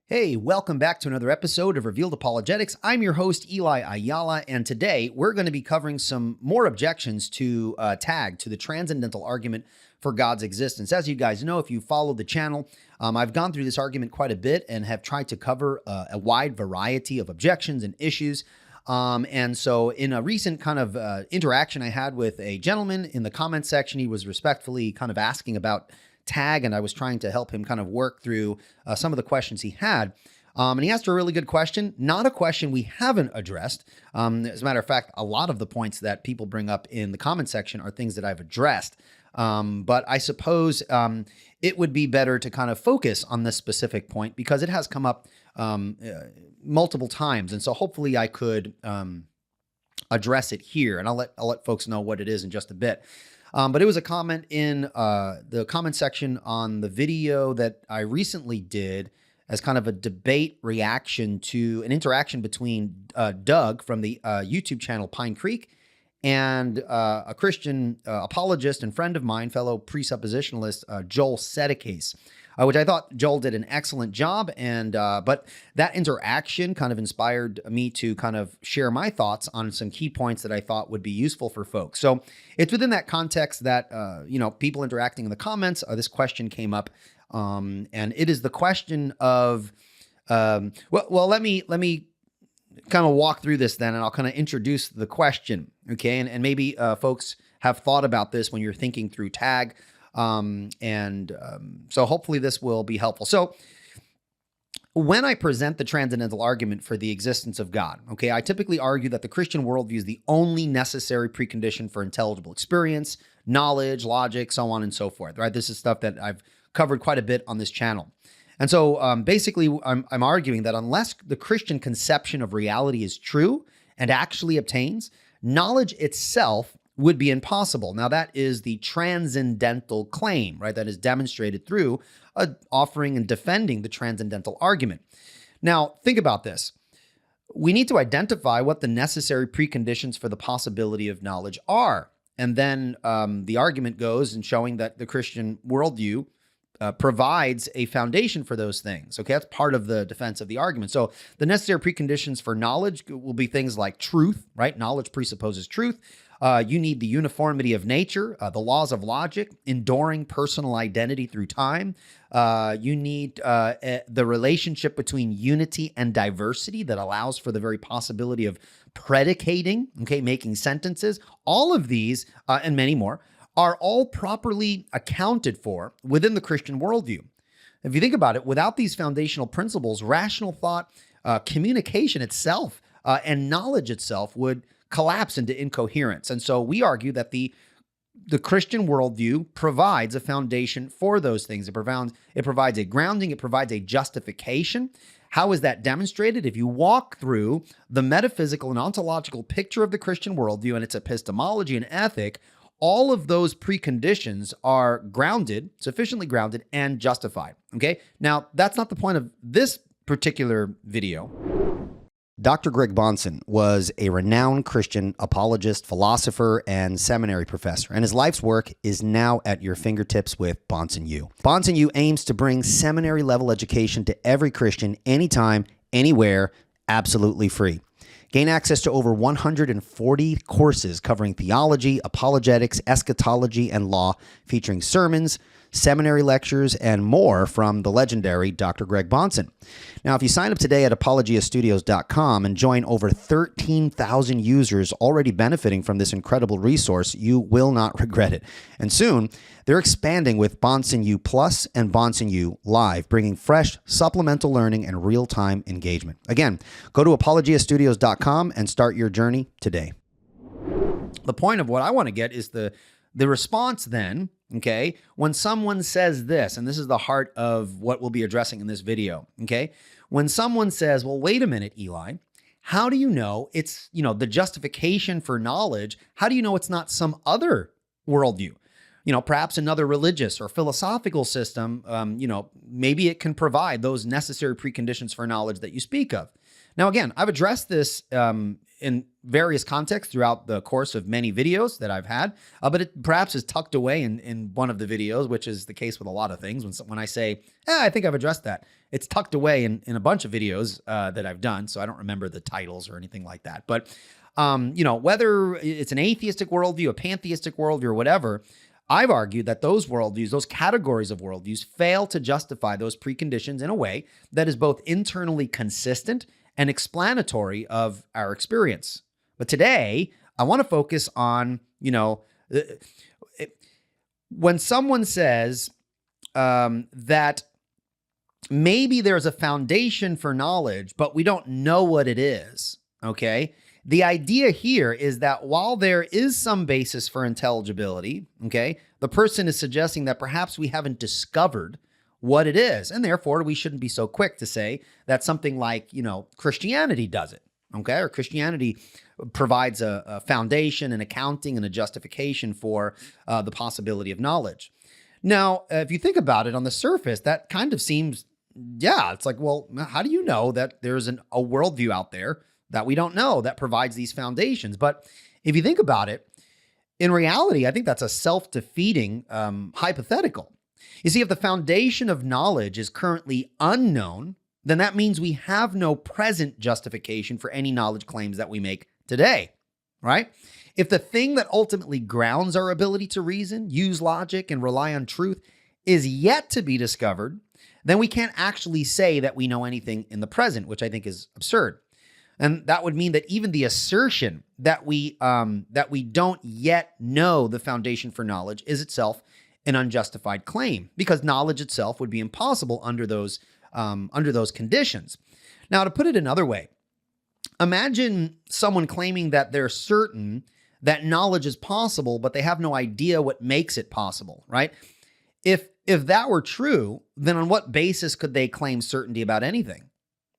Hey, welcome back to another episode of Revealed Apologetics. I'm your host, Eli Ayala, and today we're going to be covering some more objections to tag to the transcendental argument for God's existence. As you guys know, if you follow the channel, I've gone through this argument quite a bit and have tried to cover a wide variety of objections and issues. And so in a recent kind of interaction I had with a gentleman in the comment section, he was respectfully kind of asking about tag, and I was trying to help him kind of work through some of the questions he had. And he asked a really good question, not a question we haven't addressed. As a matter of fact, a lot of the points that people bring up in the comment section are things that I've addressed. But I suppose it would be better to kind of focus on this specific point because it has come up multiple times. And so hopefully I could address it here, and I'll let folks know what it is in just a bit. But it was a comment in the comment section on the video that I recently did as kind of a debate reaction to an interaction between Doug from the YouTube channel Pine Creek and a Christian apologist and friend of mine, fellow presuppositionalist, Joel Sedekase, which I thought Joel did an excellent job. And but that interaction kind of inspired me to kind of share my thoughts on some key points that I thought would be useful for folks. So it's within that context that, people interacting in the comments, this question came up. And it is the question of, let me kind of walk through this then, and I'll kind of introduce the question. Okay. And maybe folks have thought about this when you're thinking through tag. So hopefully this will be helpful. So when I present the transcendental argument for the existence of God, okay, I typically argue that the Christian worldview is the only necessary precondition for intelligible experience, knowledge, logic, so on and so forth, right? This is stuff that I've covered quite a bit on this channel. And so basically I'm arguing that unless the Christian conception of reality is true and actually obtains, knowledge itself would be impossible. Now, that is the transcendental claim, right? That is demonstrated through offering and defending the transcendental argument. Now, think about this. We need to identify what the necessary preconditions for the possibility of knowledge are. And then the argument goes in showing that the Christian worldview provides a foundation for those things. Okay, that's part of the defense of the argument. So the necessary preconditions for knowledge will be things like truth, right? Knowledge presupposes truth. You need the uniformity of nature, the laws of logic, enduring personal identity through time. You need the relationship between unity and diversity that allows for the very possibility of predicating, okay, making sentences. All of these and many more are all properly accounted for within the Christian worldview. If you think about it, without these foundational principles, rational thought, communication itself, and knowledge itself would collapse into incoherence. And so we argue that the Christian worldview provides a foundation for those things. It provides a grounding. It provides a justification. How is that demonstrated? If you walk through the metaphysical and ontological picture of the Christian worldview and its epistemology and ethic, all of those preconditions are grounded, sufficiently grounded, and justified. Okay. Now, that's not the point of this particular video. Dr. Greg Bahnsen was a renowned Christian apologist, philosopher, and seminary professor, and his life's work is now at your fingertips with Bahnsen U. Bahnsen U aims to bring seminary-level education to every Christian anytime, anywhere, absolutely free. Gain access to over 140 courses covering theology, apologetics, eschatology, and law, featuring sermons, seminary lectures, and more from the legendary Dr. Greg Bahnsen. Now, if you sign up today at apologiastudios.com and join over 13,000 users already benefiting from this incredible resource, you will not regret it. And soon, they're expanding with Bahnsen U Plus and Bahnsen U Live, bringing fresh supplemental learning and real-time engagement. Again, go to apologiastudios.com and start your journey today. The point of what I want to get is the response then, okay, when someone says this, and this is the heart of what we'll be addressing in this video, okay? When someone says, well, wait a minute, Eli, how do you know it's, the justification for knowledge, how do you know it's not some other worldview? Perhaps another religious or philosophical system, maybe it can provide those necessary preconditions for knowledge that you speak of. Now, again, I've addressed this in various contexts throughout the course of many videos that I've had, but it perhaps is tucked away in one of the videos, which is the case with a lot of things. When I say, I think I've addressed that, it's tucked away in a bunch of videos that I've done, so I don't remember the titles or anything like that. But, whether it's an atheistic worldview, a pantheistic worldview, or whatever, I've argued that those worldviews, those categories of worldviews, fail to justify those preconditions in a way that is both internally consistent and explanatory of our experience. But today, I want to focus on, when someone says that maybe there's a foundation for knowledge, but we don't know what it is, okay? The idea here is that while there is some basis for intelligibility, okay, the person is suggesting that perhaps we haven't discovered what it is, and therefore we shouldn't be so quick to say that something like, Christianity does it, okay, or Christianity provides a foundation, an accounting, and a justification for the possibility of knowledge. Now, if you think about it on the surface, that kind of seems, it's like, well, how do you know that there's a worldview out there that we don't know that provides these foundations? But if you think about it, in reality, I think that's a self-defeating hypothetical. You see, if the foundation of knowledge is currently unknown, then that means we have no present justification for any knowledge claims that we make today, right? If the thing that ultimately grounds our ability to reason, use logic, and rely on truth is yet to be discovered, then we can't actually say that we know anything in the present, which I think is absurd. And that would mean that even the assertion that we don't yet know the foundation for knowledge is itself an unjustified claim, because knowledge itself would be impossible under those conditions. Now, to put it another way, imagine someone claiming that they're certain that knowledge is possible, but they have no idea what makes it possible, right? If that were true, then on what basis could they claim certainty about anything,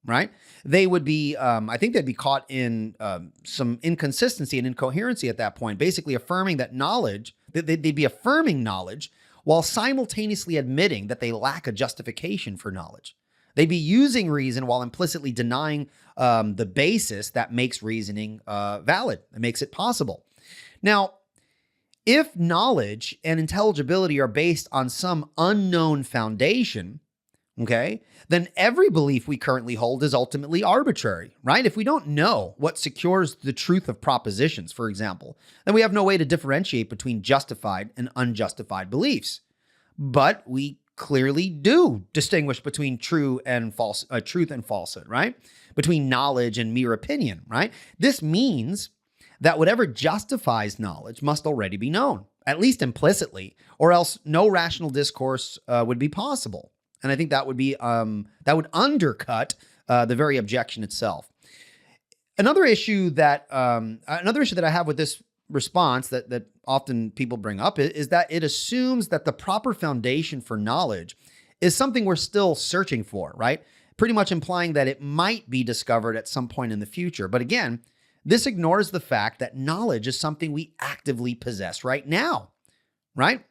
right? They would be, I think they'd be caught in some inconsistency and incoherency at that point, basically affirming that knowledge, they'd be affirming knowledge while simultaneously admitting that they lack a justification for knowledge. They'd be using reason while implicitly denying the basis that makes reasoning valid, that makes it possible. Now, if knowledge and intelligibility are based on some unknown foundation, okay, then every belief we currently hold is ultimately arbitrary, right? If we don't know what secures the truth of propositions, for example, then we have no way to differentiate between justified and unjustified beliefs. But we clearly do distinguish between truth and falsehood, right? Between knowledge and mere opinion, right? This means that whatever justifies knowledge must already be known, at least implicitly, or else no rational discourse would be possible. And I think that would be that would undercut the very objection itself. Another issue that I have with this response that often people bring up is that it assumes that the proper foundation for knowledge is something we're still searching for, right? Pretty much implying that it might be discovered at some point in the future. But again, this ignores the fact that knowledge is something we actively possess right now, right?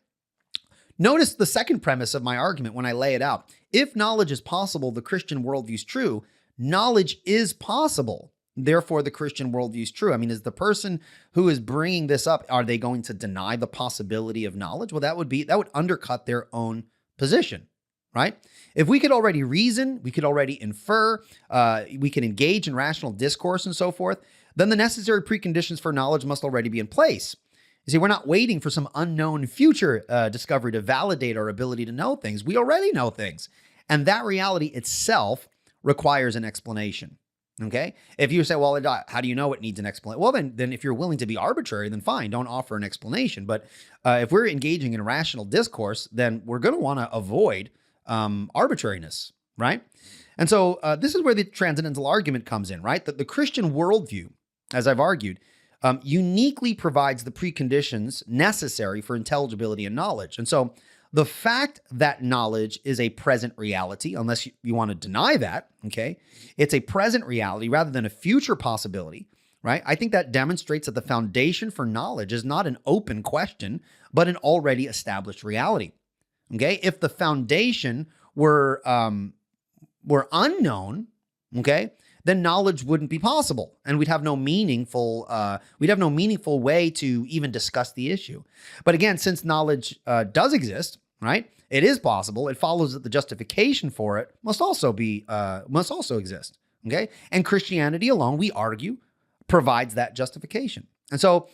Notice the second premise of my argument when I lay it out. If knowledge is possible, the Christian worldview is true. Knowledge is possible. Therefore, the Christian worldview is true. I mean, is the person who is bringing this up, are they going to deny the possibility of knowledge? Well, that would undercut their own position, right? If we could already reason, we could already infer, we can engage in rational discourse and so forth, then the necessary preconditions for knowledge must already be in place. You see, we're not waiting for some unknown future discovery to validate our ability to know things. We already know things. And that reality itself requires an explanation. Okay? If you say, well, how do you know it needs an explanation? Well, then if you're willing to be arbitrary, then fine, don't offer an explanation. But if we're engaging in rational discourse, then we're going to want to avoid arbitrariness, right? And so this is where the transcendental argument comes in, right? That the Christian worldview, as I've argued, uniquely provides the preconditions necessary for intelligibility and knowledge. And so the fact that knowledge is a present reality, unless you want to deny that, okay, it's a present reality rather than a future possibility, right? I think that demonstrates that the foundation for knowledge is not an open question, but an already established reality. Okay, if the foundation were unknown, okay, then knowledge wouldn't be possible, and we'd have no meaningful way to even discuss the issue. But again, since knowledge does exist, right, it is possible. It follows that the justification for it must also exist. Okay, and Christianity alone, we argue, provides that justification. And so,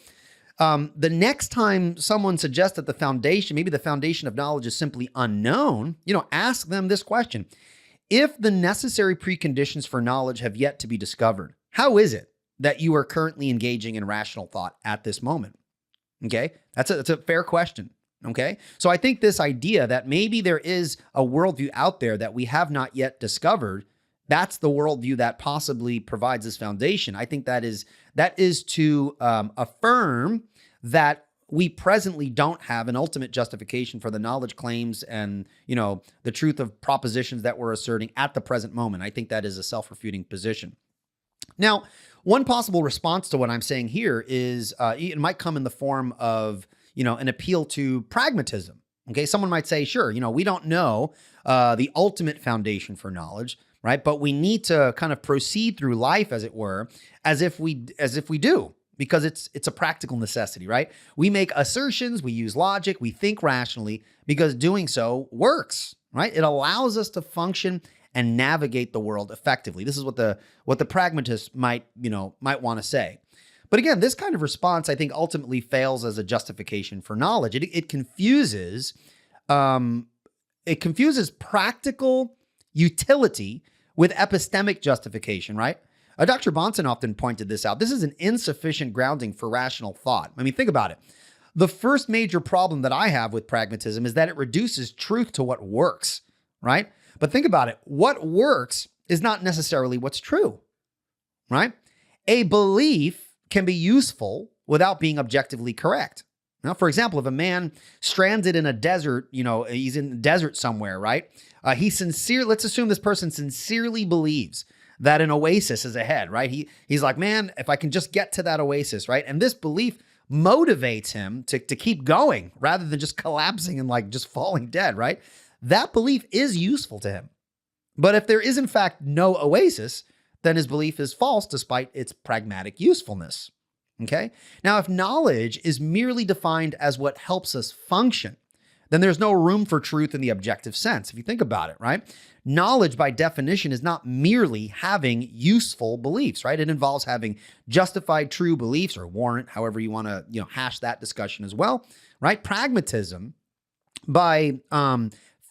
the next time someone suggests that maybe the foundation of knowledge is simply unknown, ask them this question. If the necessary preconditions for knowledge have yet to be discovered, how is it that you are currently engaging in rational thought at this moment? Okay, that's a fair question. Okay, so I think this idea that maybe there is a worldview out there that we have not yet discovered, that's the worldview that possibly provides this foundation. I think that is to affirm that we presently don't have an ultimate justification for the knowledge claims and, the truth of propositions that we're asserting at the present moment. I think that is a self-refuting position. Now, one possible response to what I'm saying here is it might come in the form of, an appeal to pragmatism. Okay, someone might say, sure, we don't know the ultimate foundation for knowledge, right? But we need to kind of proceed through life, as it were, as if we do. Because it's a practical necessity, right? We make assertions, we use logic, we think rationally because doing so works, right? It allows us to function and navigate the world effectively. This is what the pragmatist might want to say. But again, this kind of response, I think, ultimately fails as a justification for knowledge. It confuses practical utility with epistemic justification, right? Dr. Bahnsen often pointed this out. This is an insufficient grounding for rational thought. I mean, think about it. The first major problem that I have with pragmatism is that it reduces truth to what works, right? But think about it. What works is not necessarily what's true, right? A belief can be useful without being objectively correct. Now, for example, if a man stranded in a desert, he's in the desert somewhere, right? Let's assume this person sincerely believes that an oasis is ahead, right? He's like, man, if I can just get to that oasis, right? And this belief motivates him to keep going rather than just collapsing and just falling dead, right? That belief is useful to him. But if there is in fact no oasis, then his belief is false despite its pragmatic usefulness. Okay? Now, if knowledge is merely defined as what helps us function, then there's no room for truth in the objective sense. If you think about it, right? Knowledge by definition is not merely having useful beliefs, right? It involves having justified true beliefs or warrant, however you want to, hash that discussion as well, right? Pragmatism, by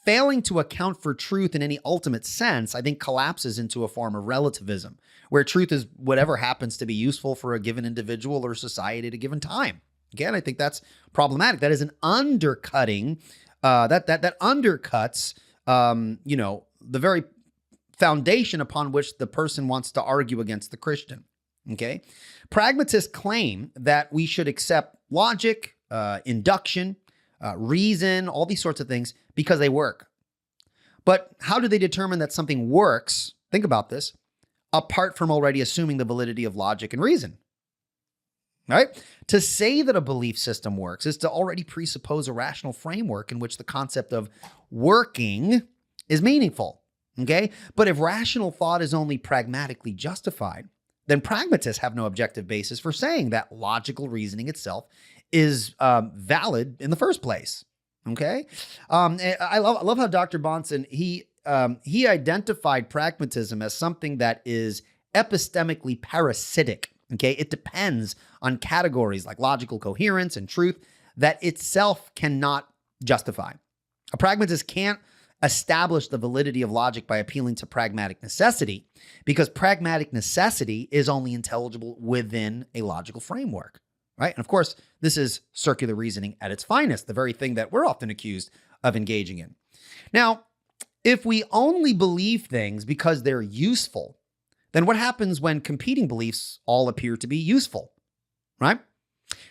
failing to account for truth in any ultimate sense, I think collapses into a form of relativism, where truth is whatever happens to be useful for a given individual or society at a given time. Again, I think that's problematic. That is an undercutting, that undercuts, the very foundation upon which the person wants to argue against the Christian. Okay, pragmatists claim that we should accept logic, induction, reason, all these sorts of things because they work. But how do they determine that something works? Think about this, apart from already assuming the validity of logic and reason. Right? To say that a belief system works is to already presuppose a rational framework in which the concept of working is meaningful. Okay? But if rational thought is only pragmatically justified, then pragmatists have no objective basis for saying that logical reasoning itself is valid in the first place. Okay? I love how Dr. Bahnsen, he identified pragmatism as something that is epistemically parasitic. Okay, it depends on categories like logical coherence and truth that itself cannot justify. A pragmatist can't establish the validity of logic by appealing to pragmatic necessity because pragmatic necessity is only intelligible within a logical framework, right? And of course, this is circular reasoning at its finest, the very thing that we're often accused of engaging in. Now, if we only believe things because they're useful, then what happens when competing beliefs all appear to be useful, right?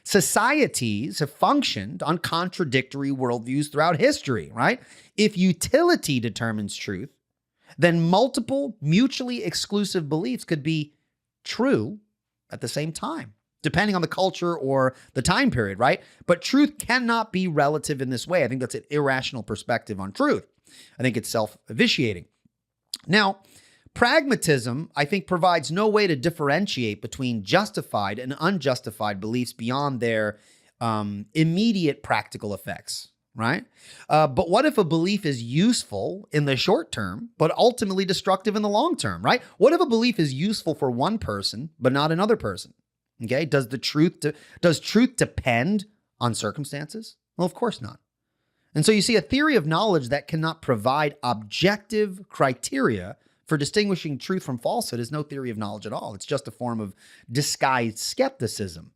Societies have functioned on contradictory worldviews throughout history, right? If utility determines truth, then multiple mutually exclusive beliefs could be true at the same time. depending on the culture or the time period, right? But truth cannot be relative in this way. I think that's an irrational perspective on truth. I think it's self-vitiating. Now, pragmatism, I think, provides no way to differentiate between justified and unjustified beliefs beyond their immediate practical effects, right? But what if a belief is useful in the short term, but ultimately destructive in the long term, right? What if a belief is useful for one person, but not another person? Okay, does truth depend on circumstances? Well, of course not. And so you see, a theory of knowledge that cannot provide objective criteria for distinguishing truth from falsehood is no theory of knowledge at all. It's just a form of disguised skepticism.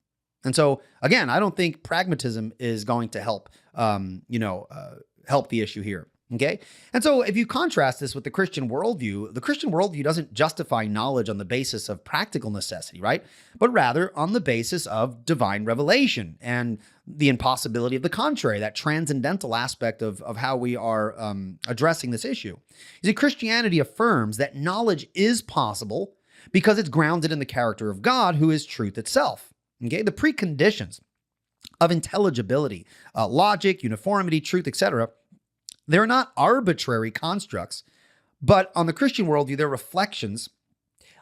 And so, again, I don't think pragmatism is going to help, help the issue here. Okay. And so if you contrast this with the Christian worldview doesn't justify knowledge on the basis of practical necessity, right? But rather on the basis of divine revelation and the impossibility of the contrary, that transcendental aspect of how we are addressing this issue. You see, Christianity affirms that knowledge is possible because it's grounded in the character of God, who is truth itself. Okay. The preconditions of intelligibility, logic, uniformity, truth, etc., they're not arbitrary constructs, but on the Christian worldview, they're reflections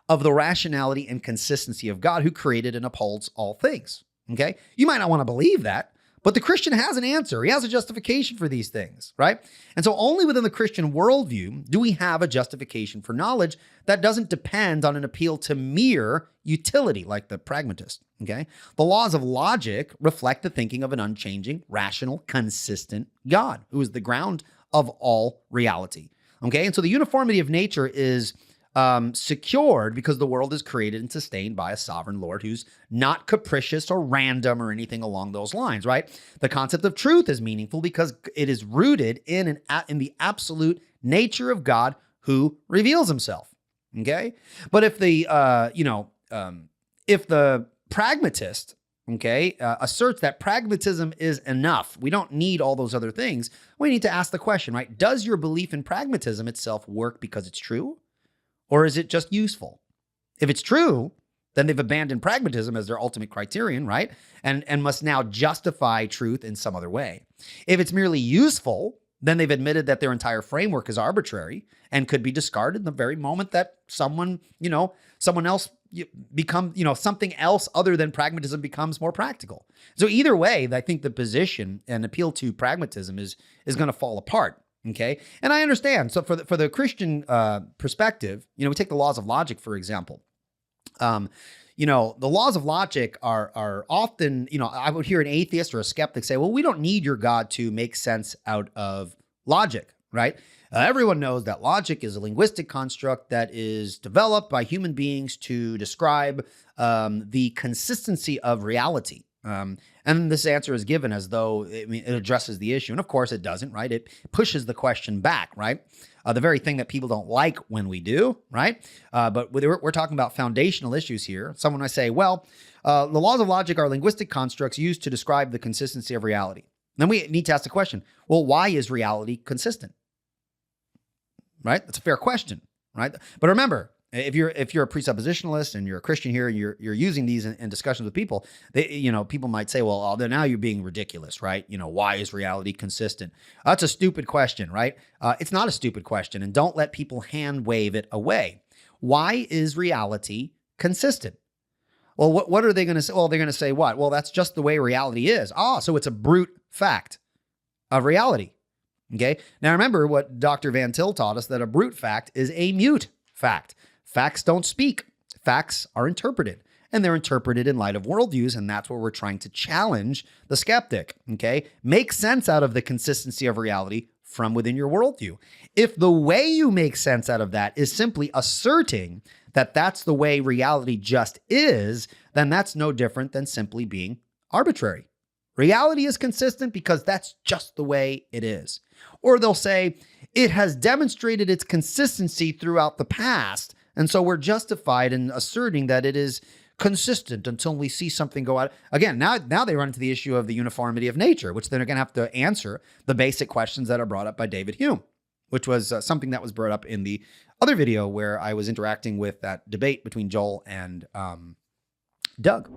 of the rationality and consistency of God, who created and upholds all things. Okay? You might not want to believe that, but the Christian has an answer. He has a justification for these things, right? And so only within the Christian worldview do we have a justification for knowledge that doesn't depend on an appeal to mere utility, like the pragmatist. Okay? The laws of logic reflect the thinking of an unchanging, rational, consistent God, who is the ground of all reality. Okay? And so the uniformity of nature is secured because the world is created and sustained by a sovereign Lord who's not capricious or random or anything along those lines, right? The concept of truth is meaningful because it is rooted in the absolute nature of God who reveals himself. Okay? But if the pragmatist, asserts that pragmatism is enough, we don't need all those other things, we need to ask the question, right? Does your belief in pragmatism itself work because it's true? Or is it just useful? If it's true, then they've abandoned pragmatism as their ultimate criterion, right? And must now justify truth in some other way. If it's merely useful, then they've admitted that their entire framework is arbitrary and could be discarded the very moment that someone else something else other than pragmatism becomes more practical. So either way, I think the position and appeal to pragmatism is going to fall apart. Okay. And I understand. So for the Christian perspective, we take the laws of logic, for example. The laws of logic are often, I would hear an atheist or a skeptic say, well, we don't need your God to make sense out of logic, right? Everyone knows that logic is a linguistic construct that is developed by human beings to describe the consistency of reality. And this answer is given as though it addresses the issue. And of course it doesn't, right? It pushes the question back, right? The very thing that people don't like when we do, right? But we're talking about foundational issues here. Someone might say, well, the laws of logic are linguistic constructs used to describe the consistency of reality. Then we need to ask the question, well, why is reality consistent? Right? That's a fair question, right? But remember, if you're a presuppositionalist and you're a Christian here, you're using these in discussions with people, people might say, well, now you're being ridiculous, right? Why is reality consistent? That's a stupid question, right? It's not a stupid question, and don't let people hand wave it away. Why is reality consistent? Well, what are they going to say? Well, they're going to say what? Well, that's just the way reality is. So it's a brute fact of reality. Okay. Now remember what Dr. Van Til taught us, that a brute fact is a mute fact. Facts don't speak. Facts are interpreted, and they're interpreted in light of worldviews, and that's where we're trying to challenge the skeptic, okay? Make sense out of the consistency of reality from within your worldview. If the way you make sense out of that is simply asserting that that's the way reality just is, then that's no different than simply being arbitrary. Reality is consistent because that's just the way it is. Or they'll say, it has demonstrated its consistency throughout the past, and so we're justified in asserting that it is consistent until we see something go out. Again, now they run into the issue of the uniformity of nature, which they're going to have to answer the basic questions that are brought up by David Hume, which was something that was brought up in the other video where I was interacting with that debate between Joel and Doug.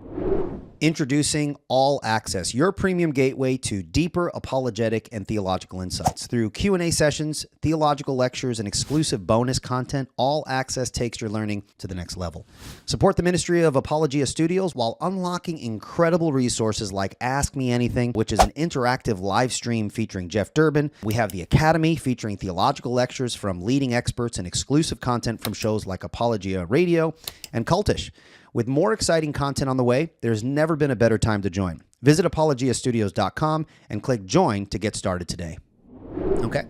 Introducing All Access, your premium gateway to deeper apologetic and theological insights. Through Q&A sessions, theological lectures, and exclusive bonus content, All Access takes your learning to the next level. Support the ministry of Apologia Studios while unlocking incredible resources like Ask Me Anything, which is an interactive live stream featuring Jeff Durbin. We have the Academy featuring theological lectures from leading experts and exclusive content from shows like Apologia Radio and Cultish. With more exciting content on the way, there's never been a better time to join. Visit apologiastudios.com and click join to get started today. Okay.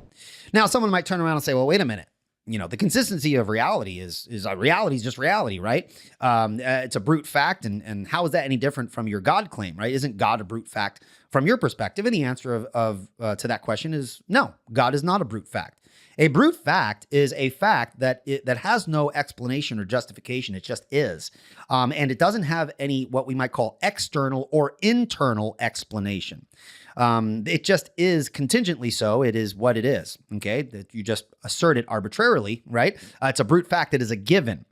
Now, someone might turn around and say, well, wait a minute. You know, the consistency of reality is reality is just reality, right? It's a brute fact. And how is that any different from your God claim, right? Isn't God a brute fact from your perspective? And the answer to that question is no, God is not a brute fact. A brute fact is a fact that has no explanation or justification. It just is. And it doesn't have any what we might call external or internal explanation. It just is contingently so. It is what it is. Okay. That you just assert it arbitrarily, right? It's a brute fact. It is a given.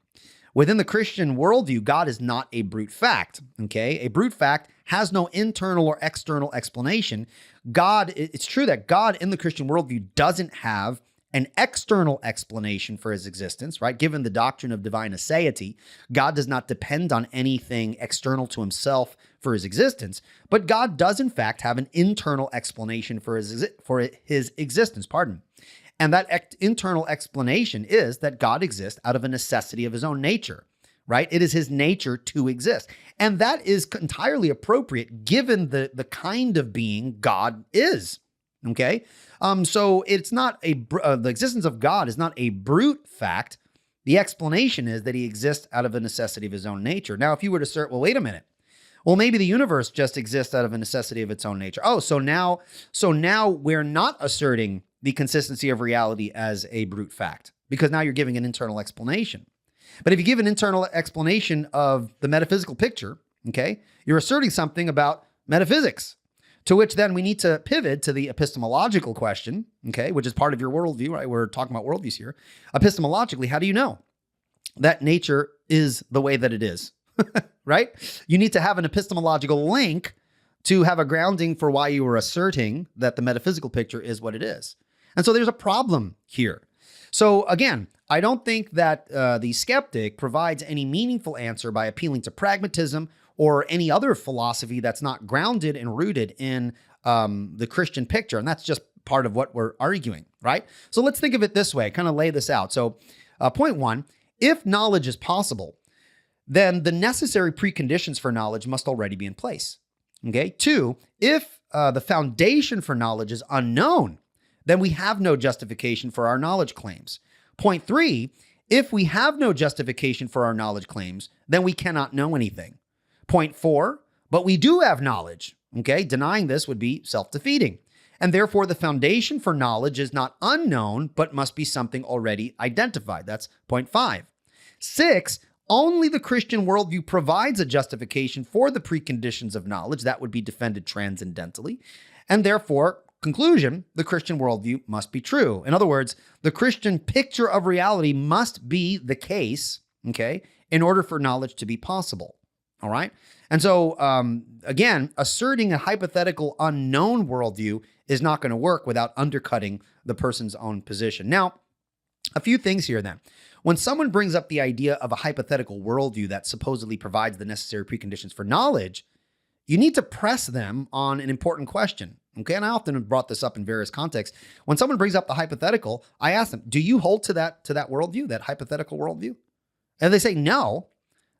Within the Christian worldview, God is not a brute fact. Okay. A brute fact has no internal or external explanation. It's true that God in the Christian worldview doesn't have an external explanation for his existence, right? Given the doctrine of divine aseity, God does not depend on anything external to himself for his existence, but God does in fact have an internal explanation for his existence, And that internal explanation is that God exists out of a necessity of his own nature, right? It is his nature to exist. And that is entirely appropriate given the kind of being God is. Okay. So it's not the existence of God is not a brute fact. The explanation is that he exists out of a necessity of his own nature. Now, if you were to assert, well, wait a minute. Well, maybe the universe just exists out of a necessity of its own nature. Oh, so now we're not asserting the consistency of reality as a brute fact because now you're giving an internal explanation. But if you give an internal explanation of the metaphysical picture, okay, you're asserting something about metaphysics. To which then we need to pivot to the epistemological question, okay, which is part of your worldview, right? We're talking about worldviews here. Epistemologically, how do you know that nature is the way that it is, right? You need to have an epistemological link to have a grounding for why you were asserting that the metaphysical picture is what it is. And so there's a problem here. So again, I don't think that the skeptic provides any meaningful answer by appealing to pragmatism or any other philosophy that's not grounded and rooted in the Christian picture. And that's just part of what we're arguing, right? So let's think of it this way, kind of lay this out. So point one, if knowledge is possible, then the necessary preconditions for knowledge must already be in place. Okay. Two, if the foundation for knowledge is unknown, then we have no justification for our knowledge claims. Point three, if we have no justification for our knowledge claims, then we cannot know anything. Point four, but we do have knowledge. Okay, denying this would be self-defeating. And therefore, the foundation for knowledge is not unknown, but must be something already identified. That's point five. Six, only the Christian worldview provides a justification for the preconditions of knowledge that would be defended transcendentally. And therefore, conclusion, the Christian worldview must be true. In other words, the Christian picture of reality must be the case, okay, in order for knowledge to be possible. All right. And so, again, asserting a hypothetical unknown worldview is not going to work without undercutting the person's own position. Now, a few things here then. When someone brings up the idea of a hypothetical worldview that supposedly provides the necessary preconditions for knowledge, you need to press them on an important question. Okay. And I often have brought this up in various contexts. When someone brings up the hypothetical, I ask them, do you hold to that worldview, that hypothetical worldview? And they say no.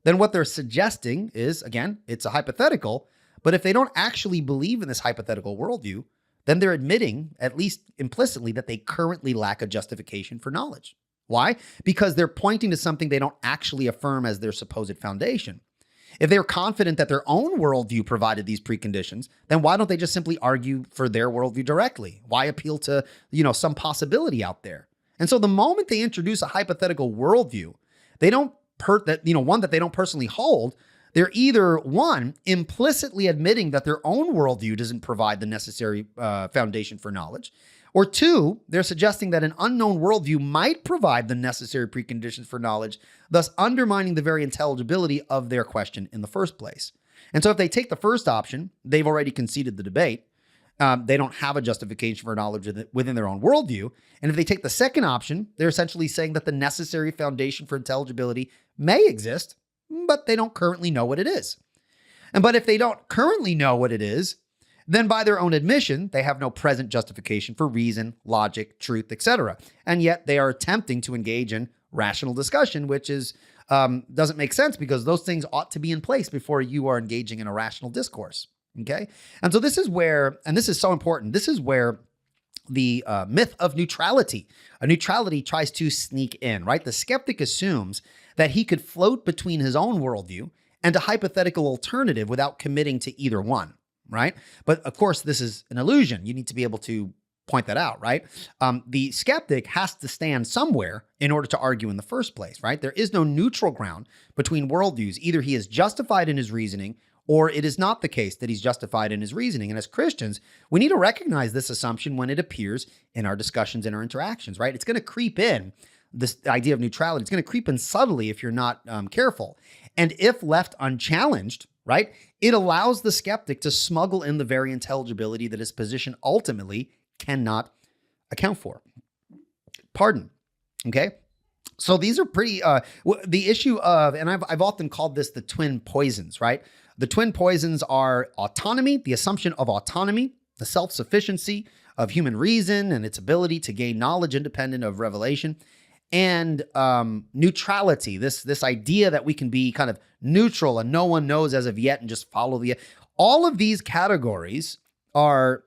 Then what they're suggesting is, again, it's a hypothetical, but if they don't actually believe in this hypothetical worldview, then they're admitting, at least implicitly, that they currently lack a justification for knowledge. Why? Because they're pointing to something they don't actually affirm as their supposed foundation. If they're confident that their own worldview provided these preconditions, then why don't they just simply argue for their worldview directly? Why appeal to, some possibility out there? And so the moment they introduce a hypothetical worldview, they don't one that they don't personally hold, they're either one, implicitly admitting that their own worldview doesn't provide the necessary foundation for knowledge, or two, they're suggesting that an unknown worldview might provide the necessary preconditions for knowledge, thus undermining the very intelligibility of their question in the first place. And so if they take the first option, they've already conceded the debate. They don't have a justification for knowledge within their own worldview. And if they take the second option, they're essentially saying that the necessary foundation for intelligibility may exist, but they don't currently know what it is. But if they don't currently know what it is, then by their own admission, they have no present justification for reason, logic, truth, etc. And yet they are attempting to engage in rational discussion, which is doesn't make sense because those things ought to be in place before you are engaging in a rational discourse. Okay. And so this is where, and this is so important, this is where the myth of neutrality tries to sneak in, right? The skeptic assumes that he could float between his own worldview and a hypothetical alternative without committing to either one, right? But of course, this is an illusion. You need to be able to point that out, right? The skeptic has to stand somewhere in order to argue in the first place, right? There is no neutral ground between worldviews. Either he is justified in his reasoning or it is not the case that he's justified in his reasoning. And as Christians, we need to recognize this assumption when it appears in our discussions and our interactions, right? It's going to creep in, this idea of neutrality. It's going to creep in subtly if you're not careful. And if left unchallenged, right, it allows the skeptic to smuggle in the very intelligibility that his position ultimately cannot account for. Pardon. Okay. So these are pretty, the issue of, and I've often called this the twin poisons, right? The twin poisons are autonomy, the assumption of autonomy, the self-sufficiency of human reason and its ability to gain knowledge independent of revelation, and neutrality, this idea that we can be kind of neutral and no one knows as of yet and just follow the, all of these categories are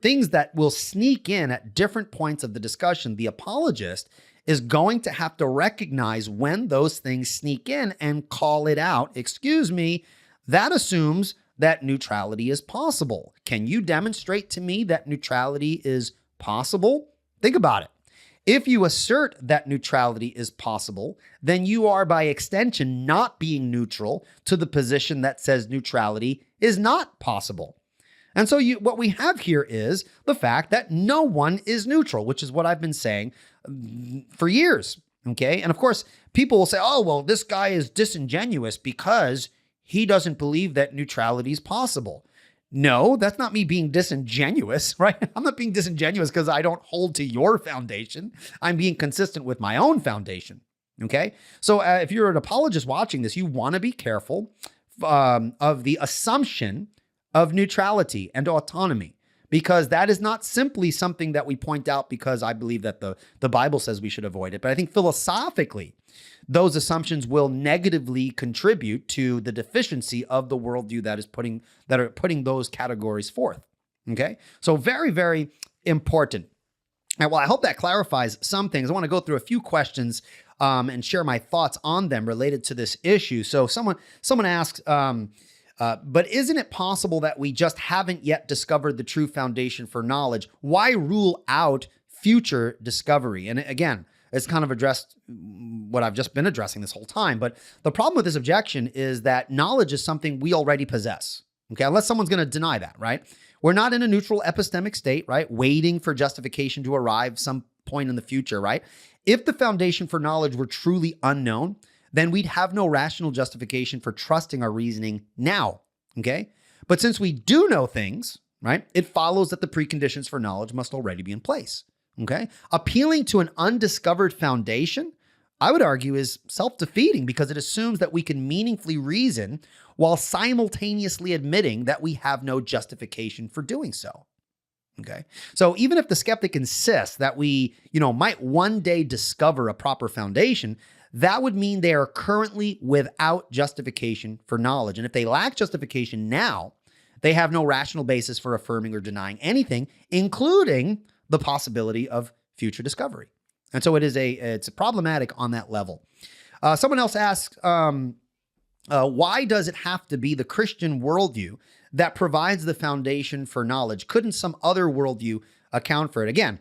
things that will sneak in at different points of the discussion. The apologist is going to have to recognize when those things sneak in and call it out. Excuse me, that assumes that neutrality is possible. Can you demonstrate to me that neutrality is possible? Think about it. If you assert that neutrality is possible, then you are by extension not being neutral to the position that says neutrality is not possible. And so what we have here is the fact that no one is neutral, which is what I've been saying for years. Okay. And of course, people will say, oh, well, this guy is disingenuous because he doesn't believe that neutrality is possible. No, that's not me being disingenuous, right? I'm not being disingenuous because I don't hold to your foundation. I'm being consistent with my own foundation. Okay. So if you're an apologist watching this, you want to be careful of the assumption of neutrality and autonomy, because that is not simply something that we point out because I believe that the Bible says we should avoid it. But I think philosophically, those assumptions will negatively contribute to the deficiency of the worldview that are putting those categories forth. Okay, so very, very important. And well, I hope that clarifies some things. I want to go through a few questions and share my thoughts on them related to this issue. So someone asked, but isn't it possible that we just haven't yet discovered the true foundation for knowledge? Why rule out future discovery? And again, it's kind of addressed what I've just been addressing this whole time. But the problem with this objection is that knowledge is something we already possess. Okay, unless someone's going to deny that, right? We're not in a neutral epistemic state, right? Waiting for justification to arrive some point in the future, right? If the foundation for knowledge were truly unknown, then we'd have no rational justification for trusting our reasoning now, okay? But since we do know things, right, it follows that the preconditions for knowledge must already be in place, okay? Appealing to an undiscovered foundation, I would argue, is self-defeating because it assumes that we can meaningfully reason while simultaneously admitting that we have no justification for doing so, okay? So even if the skeptic insists that we, might one day discover a proper foundation, that would mean they are currently without justification for knowledge. And if they lack justification now, they have no rational basis for affirming or denying anything, including the possibility of future discovery. And so it's problematic on that level. Someone else asks, why does it have to be the Christian worldview that provides the foundation for knowledge? Couldn't some other worldview account for it? Again,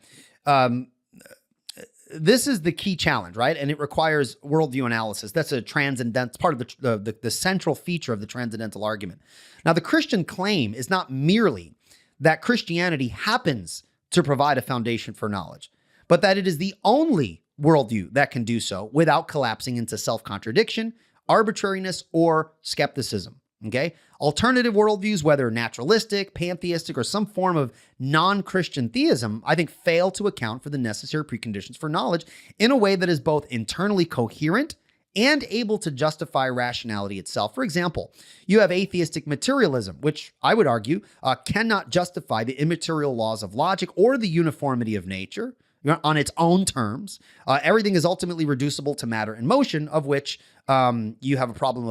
this is the key challenge, right? And it requires worldview analysis. That's a transcendental part of the central feature of the transcendental argument. Now, the Christian claim is not merely that Christianity happens to provide a foundation for knowledge, but that it is the only worldview that can do so without collapsing into self-contradiction, arbitrariness, or skepticism. Okay. Alternative worldviews, whether naturalistic, pantheistic, or some form of non-Christian theism, I think fail to account for the necessary preconditions for knowledge in a way that is both internally coherent and able to justify rationality itself. For example, you have atheistic materialism, which I would argue cannot justify the immaterial laws of logic or the uniformity of nature on its own terms. Everything is ultimately reducible to matter and motion, of which you have a problem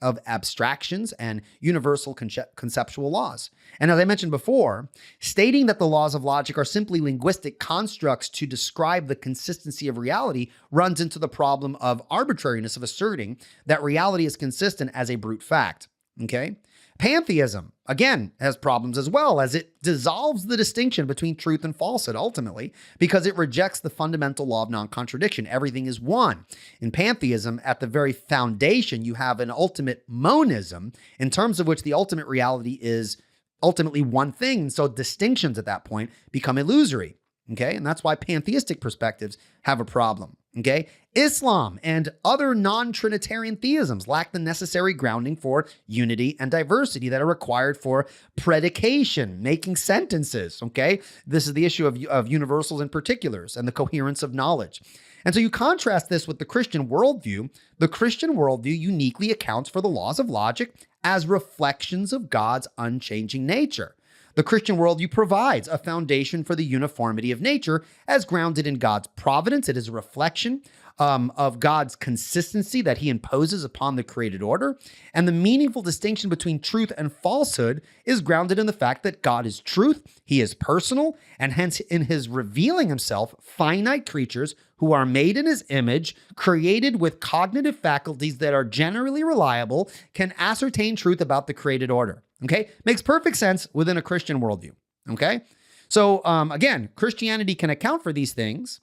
of abstractions and universal conceptual laws. And as I mentioned before, stating that the laws of logic are simply linguistic constructs to describe the consistency of reality runs into the problem of arbitrariness of asserting that reality is consistent as a brute fact. Okay? Pantheism, again, has problems as well, as it dissolves the distinction between truth and falsehood ultimately, because it rejects the fundamental law of non-contradiction. Everything is one. In pantheism, at the very foundation, you have an ultimate monism, in terms of which the ultimate reality is ultimately one thing. So distinctions at that point become illusory. Okay, and that's why pantheistic perspectives have a problem. Okay, Islam and other non-Trinitarian theisms lack the necessary grounding for unity and diversity that are required for predication, making sentences. Okay, this is the issue of universals and particulars and the coherence of knowledge. And so you contrast this with the Christian worldview. The Christian worldview uniquely accounts for the laws of logic as reflections of God's unchanging nature. The Christian worldview provides a foundation for the uniformity of nature as grounded in God's providence. It is a reflection of God's consistency that he imposes upon the created order. And the meaningful distinction between truth and falsehood is grounded in the fact that God is truth, he is personal, and hence in his revealing himself, finite creatures who are made in his image, created with cognitive faculties that are generally reliable, can ascertain truth about the created order. Okay? Makes perfect sense within a Christian worldview. Okay? So again, Christianity can account for these things.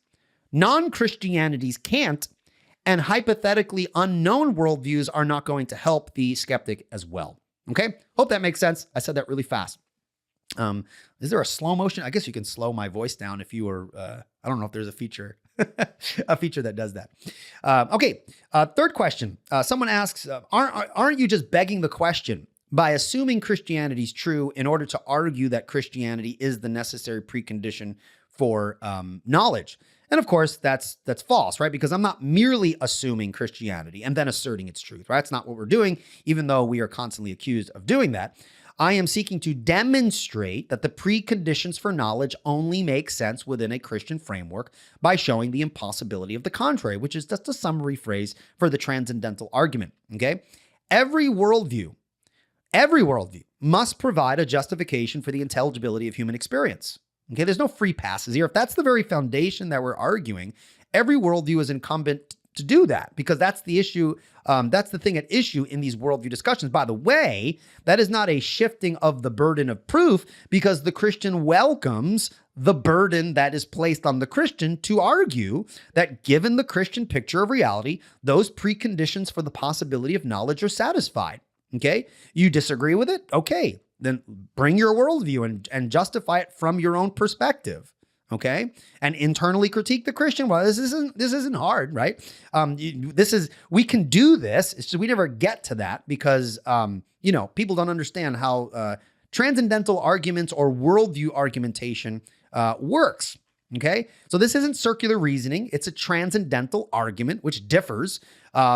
Non-Christianities can't, and hypothetically unknown worldviews are not going to help the skeptic as well. Okay? Hope that makes sense. I said that really fast. Is there a slow motion? I guess you can slow my voice down if you were, I don't know if there's a feature, a feature that does that. Okay. Third question. Someone asks, aren't you just begging the question by assuming Christianity is true in order to argue that Christianity is the necessary precondition for knowledge? And of course, that's false, right? Because I'm not merely assuming Christianity and then asserting its truth, right? That's not what we're doing, even though we are constantly accused of doing that. I am seeking to demonstrate that the preconditions for knowledge only make sense within a Christian framework by showing the impossibility of the contrary, which is just a summary phrase for the transcendental argument, okay? Every worldview must provide a justification for the intelligibility of human experience. Okay, there's no free passes here. If that's the very foundation that we're arguing, every worldview is incumbent to do that, because that's the issue. That's the thing at issue in these worldview discussions. By the way, that is not a shifting of the burden of proof, because the Christian welcomes the burden that is placed on the Christian to argue that given the Christian picture of reality, those preconditions for the possibility of knowledge are satisfied. Okay, you disagree with it? Okay, then bring your worldview and justify it from your own perspective. Okay, and internally critique the Christian. Well, this isn't hard, right? We can do this. It's just we never get to that because people don't understand how transcendental arguments or worldview argumentation works. Okay, so this isn't circular reasoning. It's a transcendental argument, which differs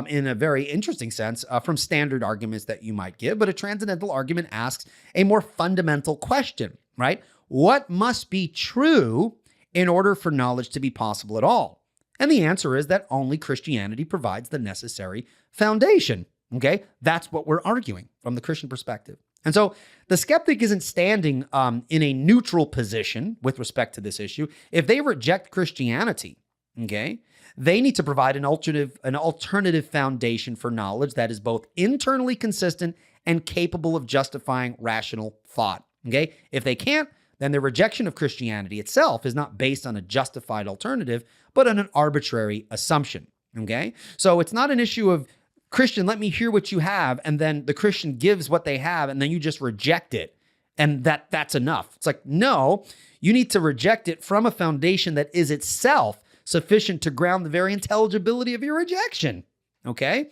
in a very interesting sense from standard arguments that you might give. But a transcendental argument asks a more fundamental question, right? What must be true in order for knowledge to be possible at all? And the answer is that only Christianity provides the necessary foundation. Okay, that's what we're arguing from the Christian perspective. And so the skeptic isn't standing in a neutral position with respect to this issue. If they reject Christianity, okay, they need to provide an alternative foundation for knowledge that is both internally consistent and capable of justifying rational thought. Okay, if they can't, then their rejection of Christianity itself is not based on a justified alternative, but on an arbitrary assumption. Okay, so it's not an issue of, Christian, let me hear what you have, and then the Christian gives what they have, and then you just reject it, and that's enough. It's like, no, you need to reject it from a foundation that is itself sufficient to ground the very intelligibility of your rejection, okay?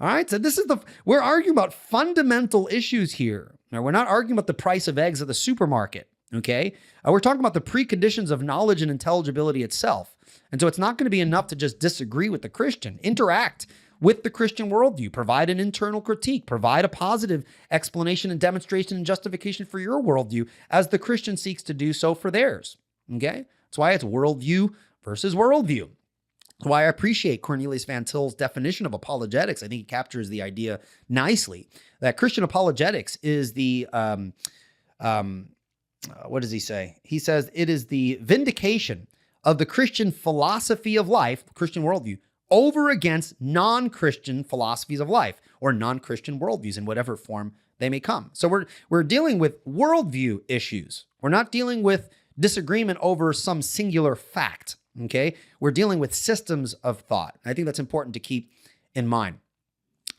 All right. So we're arguing about fundamental issues here. Now, we're not arguing about the price of eggs at the supermarket. Okay. We're talking about the preconditions of knowledge and intelligibility itself. And so it's not going to be enough to just disagree with the Christian. Interact with the Christian worldview, provide an internal critique, provide a positive explanation and demonstration and justification for your worldview as the Christian seeks to do so for theirs. Okay. That's why it's worldview versus worldview. That's why I appreciate Cornelius Van Til's definition of apologetics. I think he captures the idea nicely that Christian apologetics is what does he say? He says it is the vindication of the Christian philosophy of life, Christian worldview, over against non-Christian philosophies of life or non-Christian worldviews in whatever form they may come. So we're dealing with worldview issues. We're not dealing with disagreement over some singular fact, okay? We're dealing with systems of thought. I think that's important to keep in mind.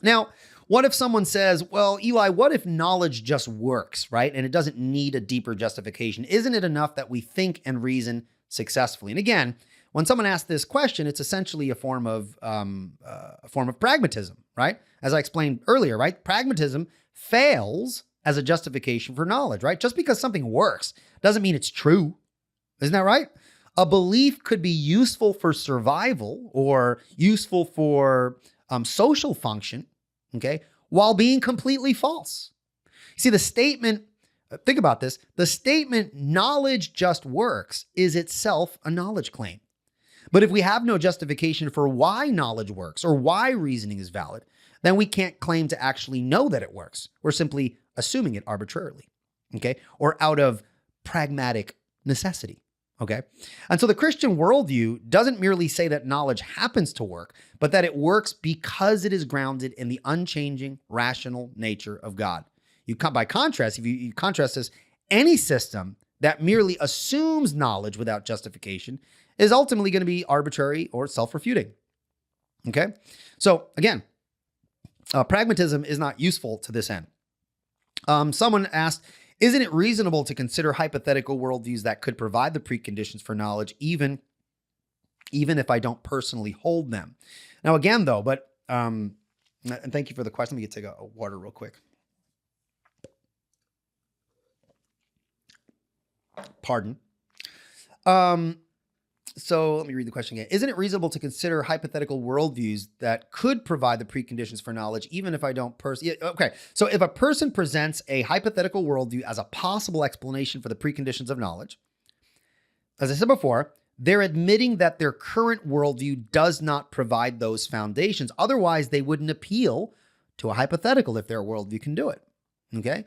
Now, what if someone says, well, Eli, what if knowledge just works, right? And it doesn't need a deeper justification. Isn't it enough that we think and reason successfully? And again, when someone asks this question, it's essentially a form of pragmatism, right? As I explained earlier, right? Pragmatism fails as a justification for knowledge, right? Just because something works doesn't mean it's true. Isn't that right? A belief could be useful for survival or useful for social function, okay, while being completely false. See, the statement, think about this, the statement knowledge just works is itself a knowledge claim. But if we have no justification for why knowledge works or why reasoning is valid, then we can't claim to actually know that it works. We're simply assuming it arbitrarily, okay, or out of pragmatic necessity. Okay. And so the Christian worldview doesn't merely say that knowledge happens to work, but that it works because it is grounded in the unchanging, rational nature of God. By contrast, if you contrast this, any system that merely assumes knowledge without justification is ultimately going to be arbitrary or self-refuting. Okay. So again, pragmatism is not useful to this end. Someone asked, isn't it reasonable to consider hypothetical worldviews that could provide the preconditions for knowledge, even if I don't personally hold them? Now, again, though, and thank you for the question. Let me take a water real quick. Pardon. So let me read the question again. Isn't it reasonable to consider hypothetical worldviews that could provide the preconditions for knowledge, even if I don't personally? Okay. So if a person presents a hypothetical worldview as a possible explanation for the preconditions of knowledge, as I said before, they're admitting that their current worldview does not provide those foundations. Otherwise, they wouldn't appeal to a hypothetical if their worldview can do it. Okay.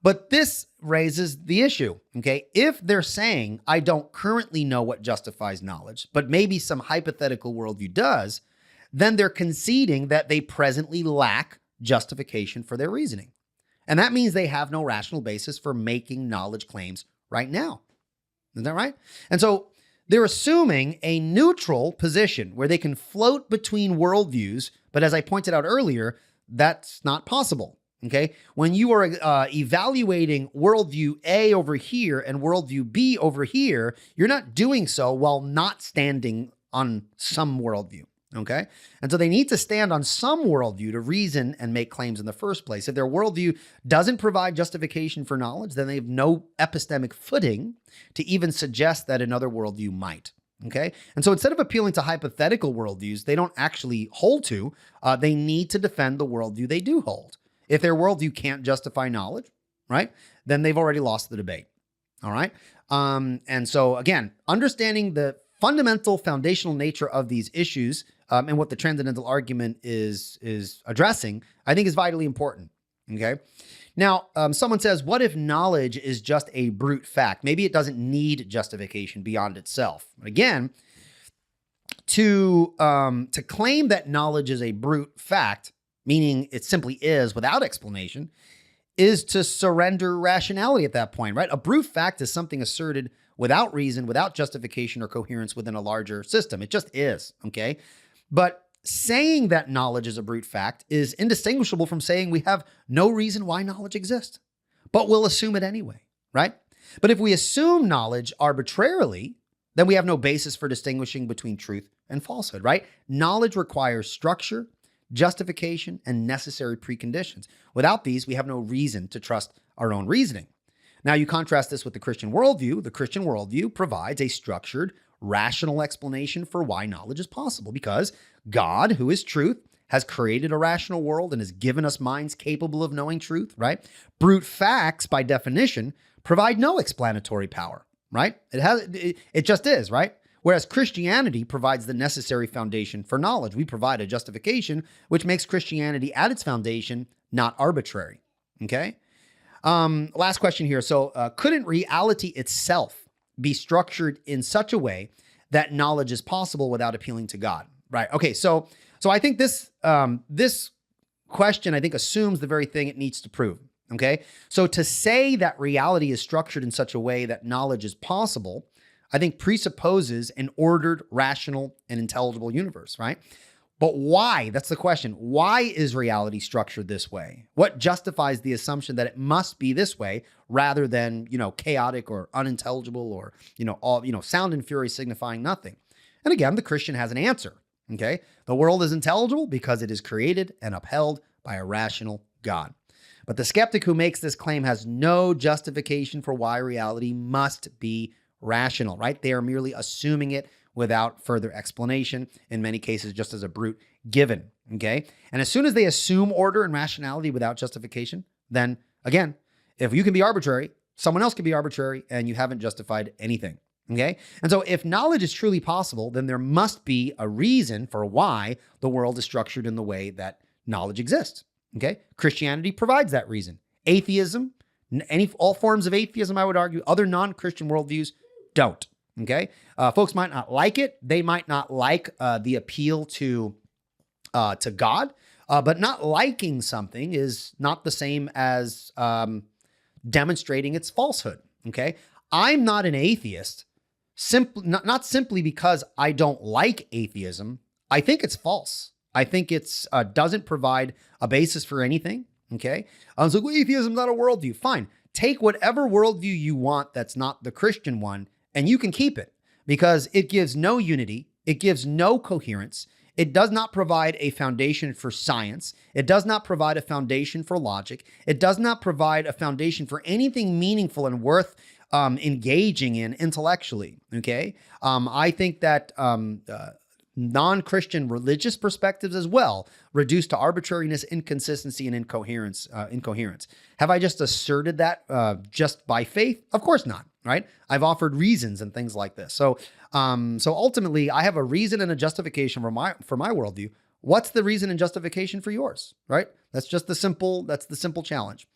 But this raises the issue, okay? If they're saying, I don't currently know what justifies knowledge, but maybe some hypothetical worldview does, then they're conceding that they presently lack justification for their reasoning. And that means they have no rational basis for making knowledge claims right now. Isn't that right? And so they're assuming a neutral position where they can float between worldviews, but as I pointed out earlier, that's not possible. Okay. When you are evaluating worldview A over here and worldview B over here, you're not doing so while not standing on some worldview. Okay. And so they need to stand on some worldview to reason and make claims in the first place. If their worldview doesn't provide justification for knowledge, then they have no epistemic footing to even suggest that another worldview might. Okay. And so instead of appealing to hypothetical worldviews they don't actually hold to, they need to defend the worldview they do hold. If their worldview can't justify knowledge, right, then they've already lost the debate. All right. And so again, understanding the fundamental foundational nature of these issues and what the transcendental argument is addressing, I think is vitally important. Okay. Now, someone says, what if knowledge is just a brute fact? Maybe it doesn't need justification beyond itself. Again, to claim that knowledge is a brute fact, meaning it simply is without explanation, is to surrender rationality at that point, right? A brute fact is something asserted without reason, without justification or coherence within a larger system. It just is, okay? But saying that knowledge is a brute fact is indistinguishable from saying we have no reason why knowledge exists, but we'll assume it anyway, right? But if we assume knowledge arbitrarily, then we have no basis for distinguishing between truth and falsehood, right? Knowledge requires structure, justification, and necessary preconditions. Without these, we have no reason to trust our own reasoning. Now, you contrast this with the Christian worldview. The Christian worldview provides a structured, rational explanation for why knowledge is possible, because God, who is truth, has created a rational world and has given us minds capable of knowing truth, right? Brute facts, by definition, provide no explanatory power, right? It just is, right? Whereas Christianity provides the necessary foundation for knowledge. We provide a justification, which makes Christianity at its foundation not arbitrary, okay? Last question here. So couldn't reality itself be structured in such a way that knowledge is possible without appealing to God, right? Okay, so I think this question, I think, assumes the very thing it needs to prove, okay? So to say that reality is structured in such a way that knowledge is possible, I think presupposes an ordered, rational, and intelligible universe, right? But why? That's the question. Why is reality structured this way? What justifies the assumption that it must be this way rather than, chaotic or unintelligible or, all, sound and fury signifying nothing? And again, the Christian has an answer. Okay. The world is intelligible because it is created and upheld by a rational God. But the skeptic who makes this claim has no justification for why reality must be rational, right? They are merely assuming it without further explanation, in many cases, just as a brute given. Okay. And as soon as they assume order and rationality without justification, then again, if you can be arbitrary, someone else can be arbitrary, and you haven't justified anything. Okay. And so if knowledge is truly possible, then there must be a reason for why the world is structured in the way that knowledge exists. Okay. Christianity provides that reason. Atheism, all forms of atheism, I would argue, other non-Christian worldviews don't. Okay. Folks might not like it. They might not like the appeal to God, but not liking something is not the same as demonstrating its falsehood. Okay. I'm not an atheist. Not simply because I don't like atheism. I think it's false. I think it's doesn't provide a basis for anything. Okay. So atheism is not a worldview. Fine. Take whatever worldview you want that's not the Christian one, and you can keep it, because it gives no unity. It gives no coherence. It does not provide a foundation for science. It does not provide a foundation for logic. It does not provide a foundation for anything meaningful and worth engaging in intellectually. Okay. I think that non-Christian religious perspectives as well reduced to arbitrariness, inconsistency, and incoherence. Have I just asserted that just by faith? Of course not. Right. I've offered reasons and things like this. So ultimately, I have a reason and a justification for my worldview. What's the reason and justification for yours? Right. That's the simple challenge.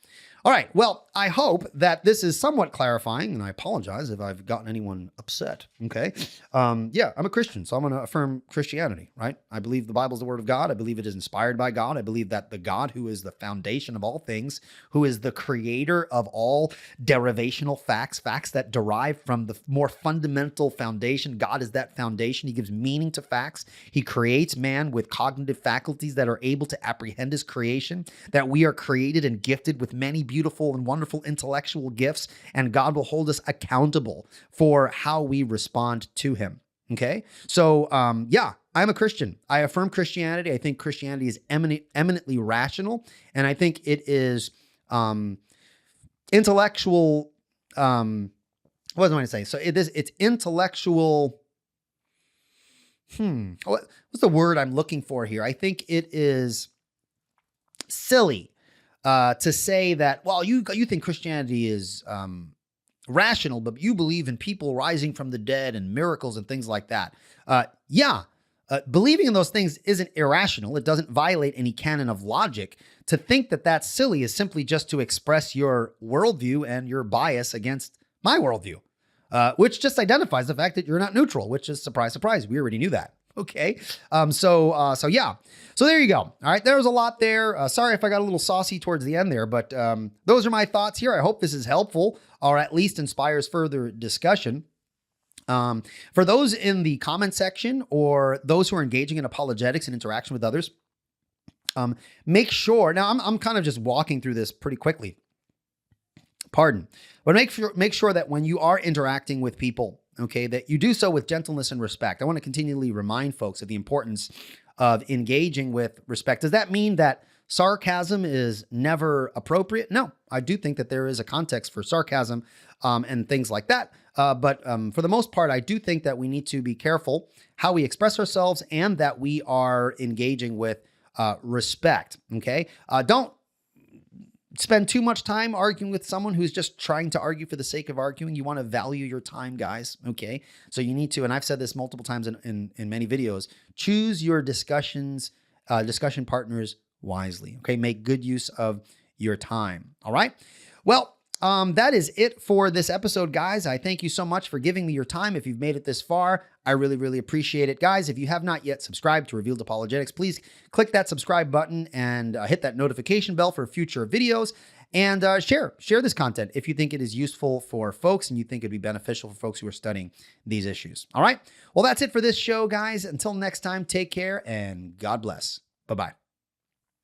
All right. Well, I hope that this is somewhat clarifying, and I apologize if I've gotten anyone upset. Okay. Yeah, I'm a Christian, so I'm going to affirm Christianity, right? I believe the Bible is the word of God. I believe it is inspired by God. I believe that the God who is the foundation of all things, who is the creator of all derivational facts that derive from the more fundamental foundation. God is that foundation. He gives meaning to facts. He creates man with cognitive faculties that are able to apprehend his creation, that we are created and gifted with many beautiful and wonderful intellectual gifts, and God will hold us accountable for how we respond to him. Okay. So, yeah, I'm a Christian. I affirm Christianity. I think Christianity is eminently rational. And I think it is, intellectual. What was I going to say? So it's intellectual. What's the word I'm looking for here? I think it is silly to say that, well, you think Christianity is rational, but you believe in people rising from the dead and miracles and things like that. Believing in those things isn't irrational. It doesn't violate any canon of logic. To think that that's silly is simply just to express your worldview and your bias against my worldview, which just identifies the fact that you're not neutral, which is surprise, surprise. We already knew that. Okay. So yeah. So there you go. All right. There was a lot there. Sorry if I got a little saucy towards the end there, but those are my thoughts here. I hope this is helpful, or at least inspires further discussion. For those in the comment section, or those who are engaging in apologetics and interaction with others, make sure, now I'm kind of just walking through this pretty quickly. Pardon. But make sure that when you are interacting with people, okay, that you do so with gentleness and respect. I want to continually remind folks of the importance of engaging with respect. Does that mean that sarcasm is never appropriate? No, I do think that there is a context for sarcasm and things like that. But for the most part, I do think that we need to be careful how we express ourselves and that we are engaging with respect. Okay. Don't spend too much time arguing with someone who's just trying to argue for the sake of arguing. You want to value your time, guys. Okay. So you need to, and I've said this multiple times in many videos, choose your discussion partners wisely. Okay. Make good use of your time. All right. Well, that is it for this episode, guys. I thank you so much for giving me your time. If you've made it this far, I really, really appreciate it. Guys, if you have not yet subscribed to Revealed Apologetics, please click that subscribe button and hit that notification bell for future videos. And share this content if you think it is useful for folks and you think it'd be beneficial for folks who are studying these issues. All right. Well, that's it for this show, guys. Until next time, take care and God bless. Bye-bye.